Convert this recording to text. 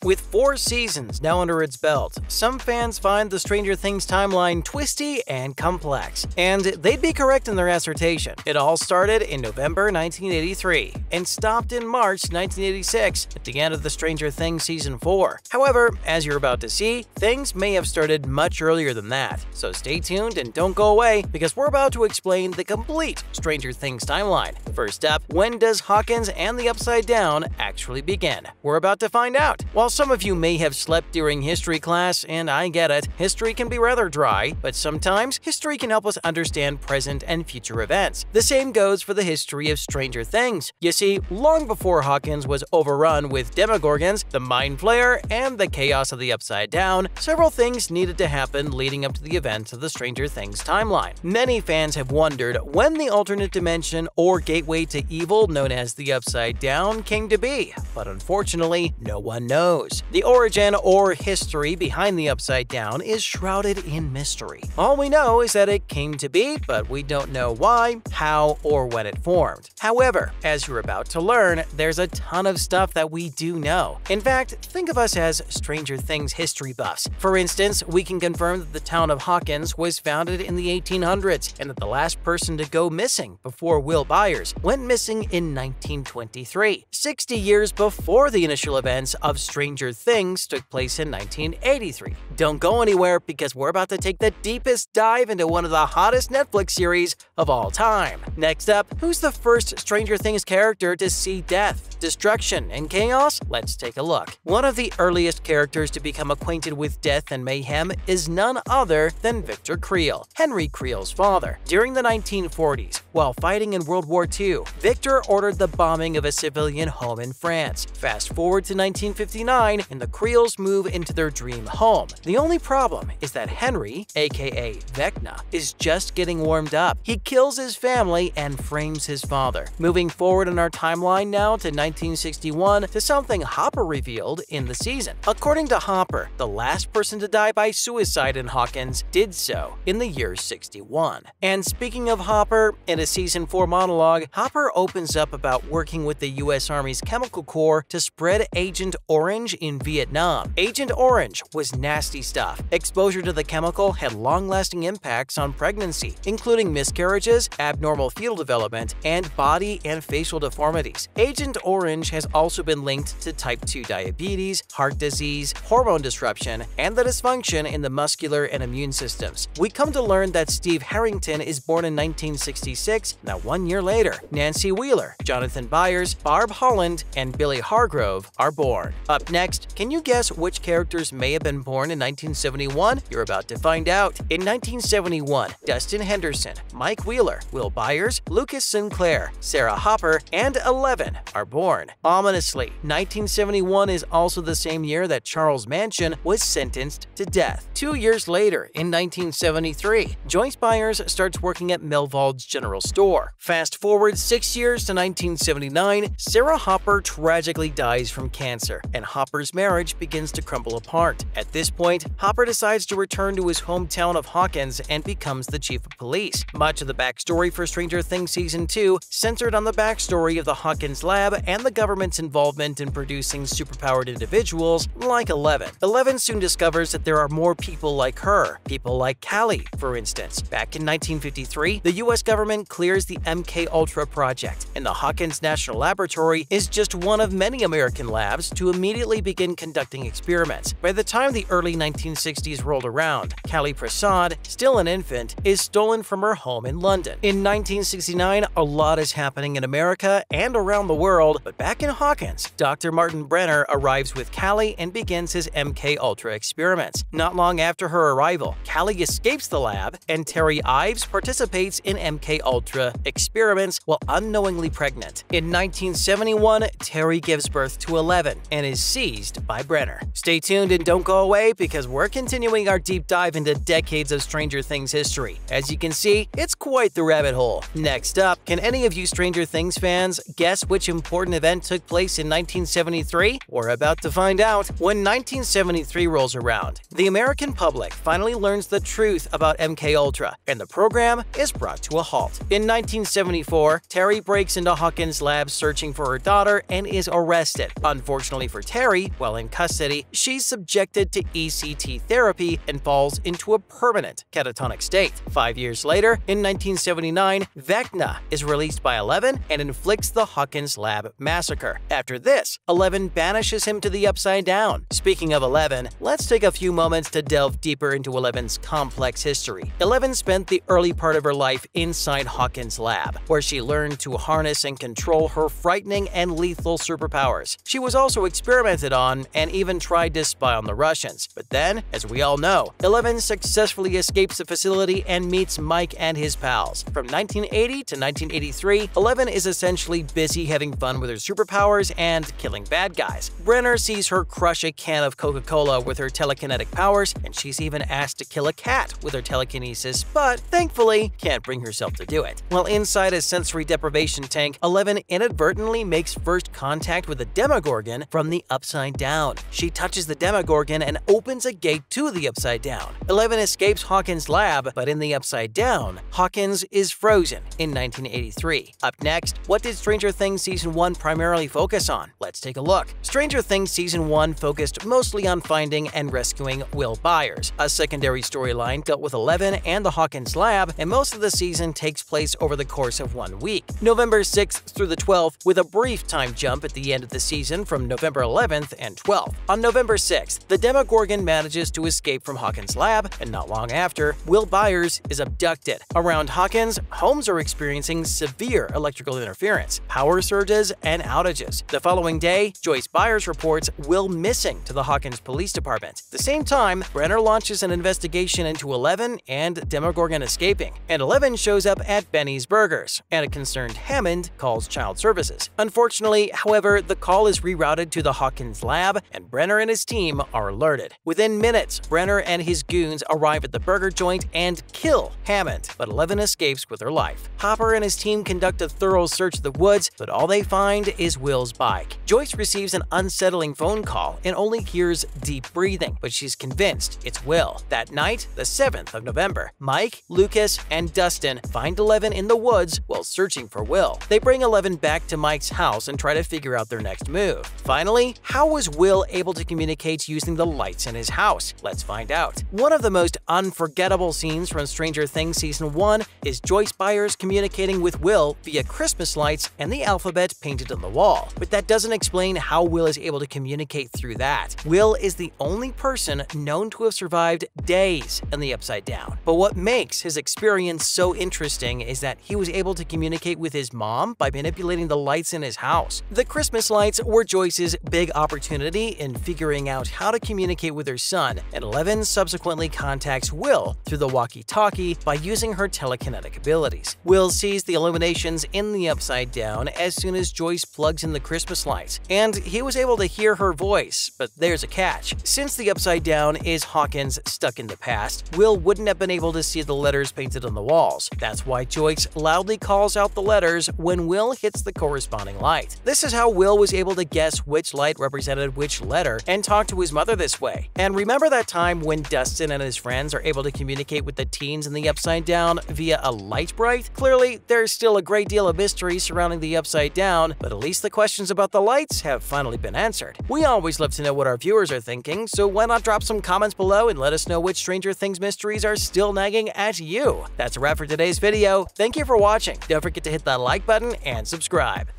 With 4 seasons now under its belt, some fans find the Stranger Things timeline twisty and complex, and they'd be correct in their assertion. It all started in November 1983 and stopped in March 1986 at the end of the Stranger Things Season 4. However, as you're about to see, things may have started much earlier than that, so stay tuned and don't go away because we're about to explain the complete Stranger Things timeline. First up, when does Hawkins and the Upside Down actually begin? We're about to find out. While some of you may have slept during history class, and I get it, history can be rather dry, but sometimes history can help us understand present and future events. The same goes for the history of Stranger Things. You see, long before Hawkins was overrun with Demogorgons, the Mind Flayer, and the chaos of the Upside Down, several things needed to happen leading up to the events of the Stranger Things timeline. Many fans have wondered when the alternate dimension or gateway to evil known as the Upside Down came to be, but unfortunately, no one knows. The origin or history behind the Upside Down is shrouded in mystery. All we know is that it came to be, but we don't know why, how, or when it formed. However, as you're about to learn, there's a ton of stuff that we do know. In fact, think of us as Stranger Things history buffs. For instance, we can confirm that the town of Hawkins was founded in the 1800s and that the last person to go missing before Will Byers went missing in 1923, 60 years before the initial events of Stranger Things took place in 1983. Don't go anywhere because we're about to take the deepest dive into one of the hottest Netflix series of all time. Next up, who's the first Stranger Things character to see death, destruction, and chaos? Let's take a look. One of the earliest characters to become acquainted with death and mayhem is none other than Victor Creel, Henry Creel's father. During the 1940s, while fighting in World War II, Victor ordered the bombing of a civilian home in France. Fast forward to 1959, and the Creels move into their dream home. The only problem is that Henry, aka Vecna, is just getting warmed up. He kills his family and frames his father. Moving forward in our timeline now to 1961 to something Hopper revealed in the season. According to Hopper, the last person to die by suicide in Hawkins did so in the year 61. And speaking of Hopper, in a Season 4 monologue, Hopper opens up about working with the US Army's Chemical Corps to spread Agent Orange in Vietnam. Agent Orange was nasty stuff. Exposure to the chemical had long-lasting impacts on pregnancy, including miscarriages, abnormal fetal development, and body and facial deformities. Agent Orange has also been linked to type 2 diabetes, heart disease, hormone disruption, and the dysfunction in the muscular and immune systems. We come to learn that Steve Harrington is born in 1966, now 1 year later. Nancy Wheeler, Jonathan Byers, Barb Holland, and Billy Hargrove are born. Up next, can you guess which characters may have been born in 1971? You're about to find out. In 1971, Dustin Henderson, Mike Wheeler, Will Byers, Lucas Sinclair, Sarah Hopper, and 11 are born. Ominously, 1971 is also the same year that Charles Manson was sentenced to death. 2 years later, in 1973, Joyce Byers starts working at Melvald's General Store. Fast forward 6 years to 1979, Sarah Hopper tragically dies from cancer, and Hopper's marriage begins to crumble apart. At this point, Hopper decides to return to his hometown of Hawkins and becomes the chief of police. Much of the backstory for Stranger Things Season 2 centered on the backstory of the Hawkins lab and the government's involvement in producing superpowered individuals like 11. 11 soon discovers that there are more people like her, people like Callie, for instance. Back in 1953, the US government clears the MK-Ultra project, and the Hawkins National Laboratory is just one of many American labs to immediately begin conducting experiments. By the time the early 1960s rolled around, Callie Prasad, still an infant, is stolen from her home in London. In 1969, a lot is happening in America and around the world, but back in Hawkins, Dr. Martin Brenner arrives with Callie and begins his MK-Ultra experiments. Not long after her arrival, Callie escapes the lab, and Terry Ives participates in MK-Ultra experiments while unknowingly pregnant. In 1971, Terry gives birth to 11 and is seized by Brenner. Stay tuned and don't go away because we're continuing our deep dive into decades of Stranger Things history. As you can see, it's quite the rabbit hole. Next up, can any of you Stranger Things fans guess which important event took place in 1973? We're about to find out. When 1973 rolls around, the American public finally learns the truth about MK-Ultra, and the program is brought to a halt. In 1974, Terry breaks into Hawkins' lab searching for her daughter and is arrested. Unfortunately for Terry, story, while in custody, she's subjected to ECT therapy and falls into a permanent catatonic state. 5 years later, in 1979, Vecna is released by Eleven and inflicts the Hawkins Lab massacre. After this, Eleven banishes him to the Upside Down. Speaking of Eleven, let's take a few moments to delve deeper into Eleven's complex history. Eleven spent the early part of her life inside Hawkins' lab, where she learned to harness and control her frightening and lethal superpowers. She was also experimented on and even tried to spy on the Russians. But then, as we all know, Eleven successfully escapes the facility and meets Mike and his pals. From 1980 to 1983, Eleven is essentially busy having fun with her superpowers and killing bad guys. Brenner sees her crush a can of Coca-Cola with her telekinetic powers, and she's even asked to kill a cat with her telekinesis, but thankfully can't bring herself to do it. While inside a sensory deprivation tank, Eleven inadvertently makes first contact with a Demogorgon from the Upside Down. She touches the Demogorgon and opens a gate to the Upside Down. Eleven escapes Hawkins' lab, but in the Upside Down, Hawkins is frozen in 1983. Up next, what did Stranger Things Season 1 primarily focus on? Let's take a look. Stranger Things Season 1 focused mostly on finding and rescuing Will Byers. A secondary storyline dealt with Eleven and the Hawkins lab, and most of the season takes place over the course of 1 week, November 6th through the 12th, with a brief time jump at the end of the season from November 11th and 12th. On November 6th, the Demogorgon manages to escape from Hawkins' lab, and not long after, Will Byers is abducted. Around Hawkins, homes are experiencing severe electrical interference, power surges, and outages. The following day, Joyce Byers reports Will missing to the Hawkins Police Department. At the same time, Brenner launches an investigation into Eleven and Demogorgon escaping, and Eleven shows up at Benny's Burgers, and a concerned Hammond calls Child Services. Unfortunately, however, the call is rerouted to the Hawkins lab, and Brenner and his team are alerted. Within minutes, Brenner and his goons arrive at the burger joint and kill Hammond, but Eleven escapes with her life. Hopper and his team conduct a thorough search of the woods, but all they find is Will's bike. Joyce receives an unsettling phone call and only hears deep breathing, but she's convinced it's Will. That night, the 7th of November, Mike, Lucas, and Dustin find Eleven in the woods while searching for Will. They bring Eleven back to Mike's house and try to figure out their next move. Finally, how was Will able to communicate using the lights in his house? Let's find out. One of the most unforgettable scenes from Stranger Things Season 1 is Joyce Byers communicating with Will via Christmas lights and the alphabet painted on the wall. But that doesn't explain how Will is able to communicate through that. Will is the only person known to have survived days in the Upside Down. But what makes his experience so interesting is that he was able to communicate with his mom by manipulating the lights in his house. The Christmas lights were Joyce's big opportunity in figuring out how to communicate with her son, and Eleven subsequently contacts Will through the walkie-talkie by using her telekinetic abilities. Will sees the illuminations in the Upside Down as soon as Joyce plugs in the Christmas lights, and he was able to hear her voice, but there's a catch. Since the Upside Down is Hawkins stuck in the past, Will wouldn't have been able to see the letters painted on the walls. That's why Joyce loudly calls out the letters when Will hits the corresponding light. This is how Will was able to guess which light represented which letter and talk to his mother this way. And remember that time when Dustin and his friends are able to communicate with the teens in the Upside Down via a light bright? Clearly, there's still a great deal of mystery surrounding the Upside Down, but at least the questions about the lights have finally been answered. We always love to know what our viewers are thinking, so why not drop some comments below and let us know which Stranger Things mysteries are still nagging at you. That's a wrap for today's video. Thank you for watching. Don't forget to hit that like button and subscribe.